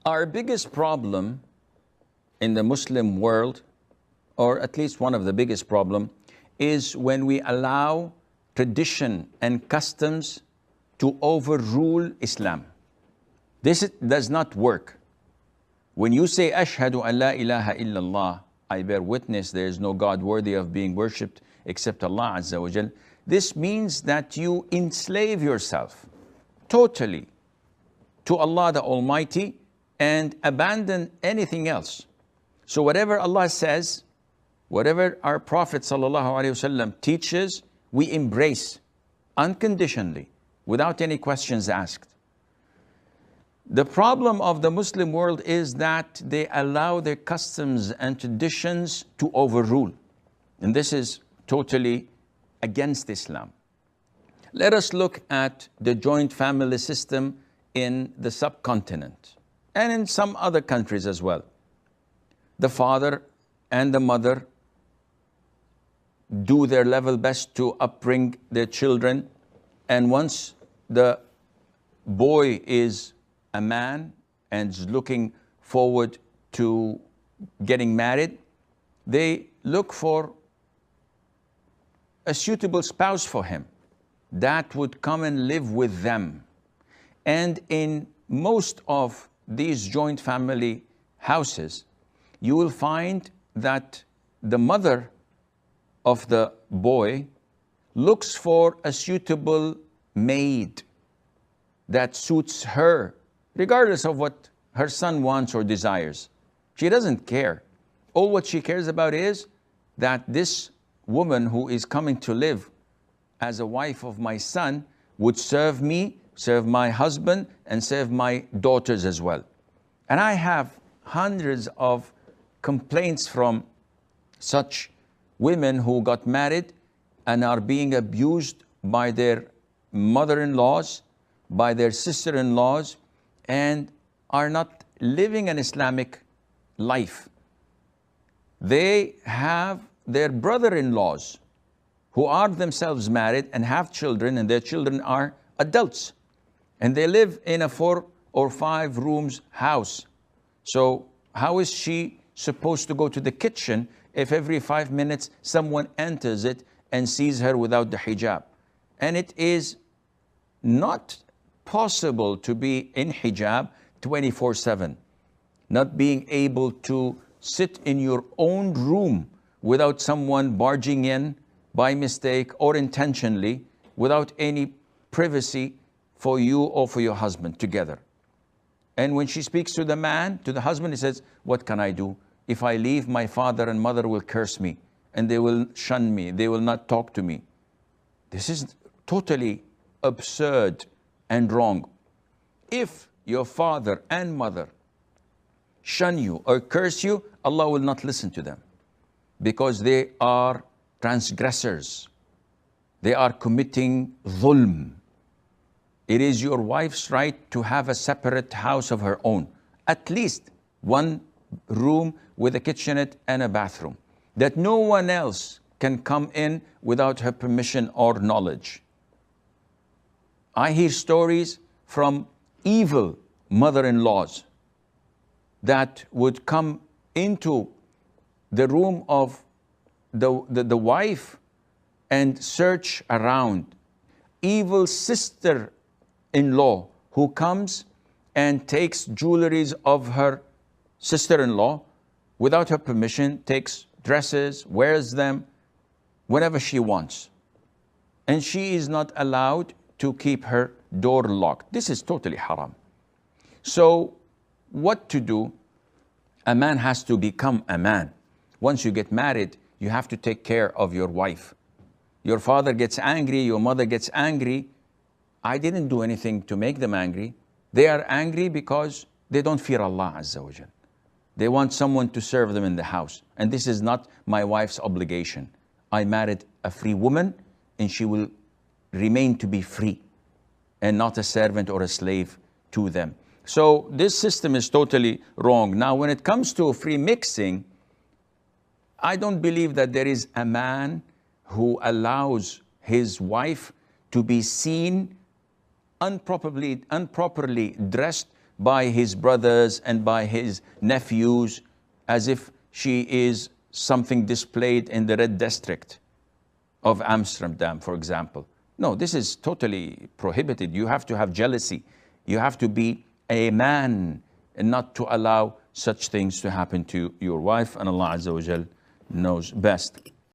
Our biggest problem in the Muslim world, or at least one of the biggest problem, is when we allow tradition and customs to overrule Islam. This does not work. When you say, Ashhadu an la ilaha illallah, I bear witness there is no God worthy of being worshipped except Allah Azza wa Jal, this means that you enslave yourself totally to Allah the Almighty and abandon anything else. So whatever Allah says, whatever our Prophet ﷺ teaches, we embrace unconditionally, without any questions asked. The problem of the Muslim world is that they allow their customs and traditions to overrule. And this is totally against Islam. Let us look at the joint family system in the subcontinent and in some other countries as well. The father and the mother do their level best to upbring their children, and once the boy is a man and is looking forward to getting married, they look for a suitable spouse for him that would come and live with them. And in most of these joint family houses, you will find that the mother of the boy looks for a suitable maid that suits her, regardless of what her son wants or desires. She doesn't care. All what she cares about is that this woman who is coming to live as a wife of my son would serve me, serve my husband, and serve my daughters as well. And I have hundreds of complaints from such women who got married and are being abused by their mother-in-laws, by their sister-in-laws, and are not living an Islamic life. They have their brother-in-laws who are themselves married and have children, and their children are adults. And they live in a 4 or 5 rooms house. So how is she supposed to go to the kitchen if every 5 minutes someone enters it and sees her without the hijab? And it is not possible to be in hijab 24/7. Not being able to sit in your own room without someone barging in by mistake or intentionally, without any privacy for you or for your husband together. And when she speaks to the man, to the husband, he says, what can I do? If I leave, my father and mother will curse me and they will shun me. They will not talk to me. This is totally absurd and wrong. If your father and mother shun you or curse you, Allah will not listen to them because they are transgressors. They are committing dhulm. It is your wife's right to have a separate house of her own, at least one room with a kitchenette and a bathroom, that no one else can come in without her permission or knowledge. I hear stories from evil mother-in-laws that would come into the room of the wife and search around. Evil sister-in-law who comes and takes jewelries of her sister-in-law without her permission, takes dresses, wears them whenever she wants. And she is not allowed to keep her door locked. This is totally haram. So what to do? A man has to become a man. Once you get married, you have to take care of your wife. Your father gets angry, your mother gets angry. I didn't do anything to make them angry. They are angry because they don't fear Allah Azza wa Jal. They want someone to serve them in the house. And this is not my wife's obligation. I married a free woman and she will remain to be free and not a servant or a slave to them. So this system is totally wrong. Now, when it comes to free mixing, I don't believe that there is a man who allows his wife to be seen improperly dressed by his brothers and by his nephews as if she is something displayed in the Red District of Amsterdam, for example. No, this is totally prohibited. You have to have jealousy. You have to be a man and not to allow such things to happen to your wife, and Allah Azza wa Jal knows best.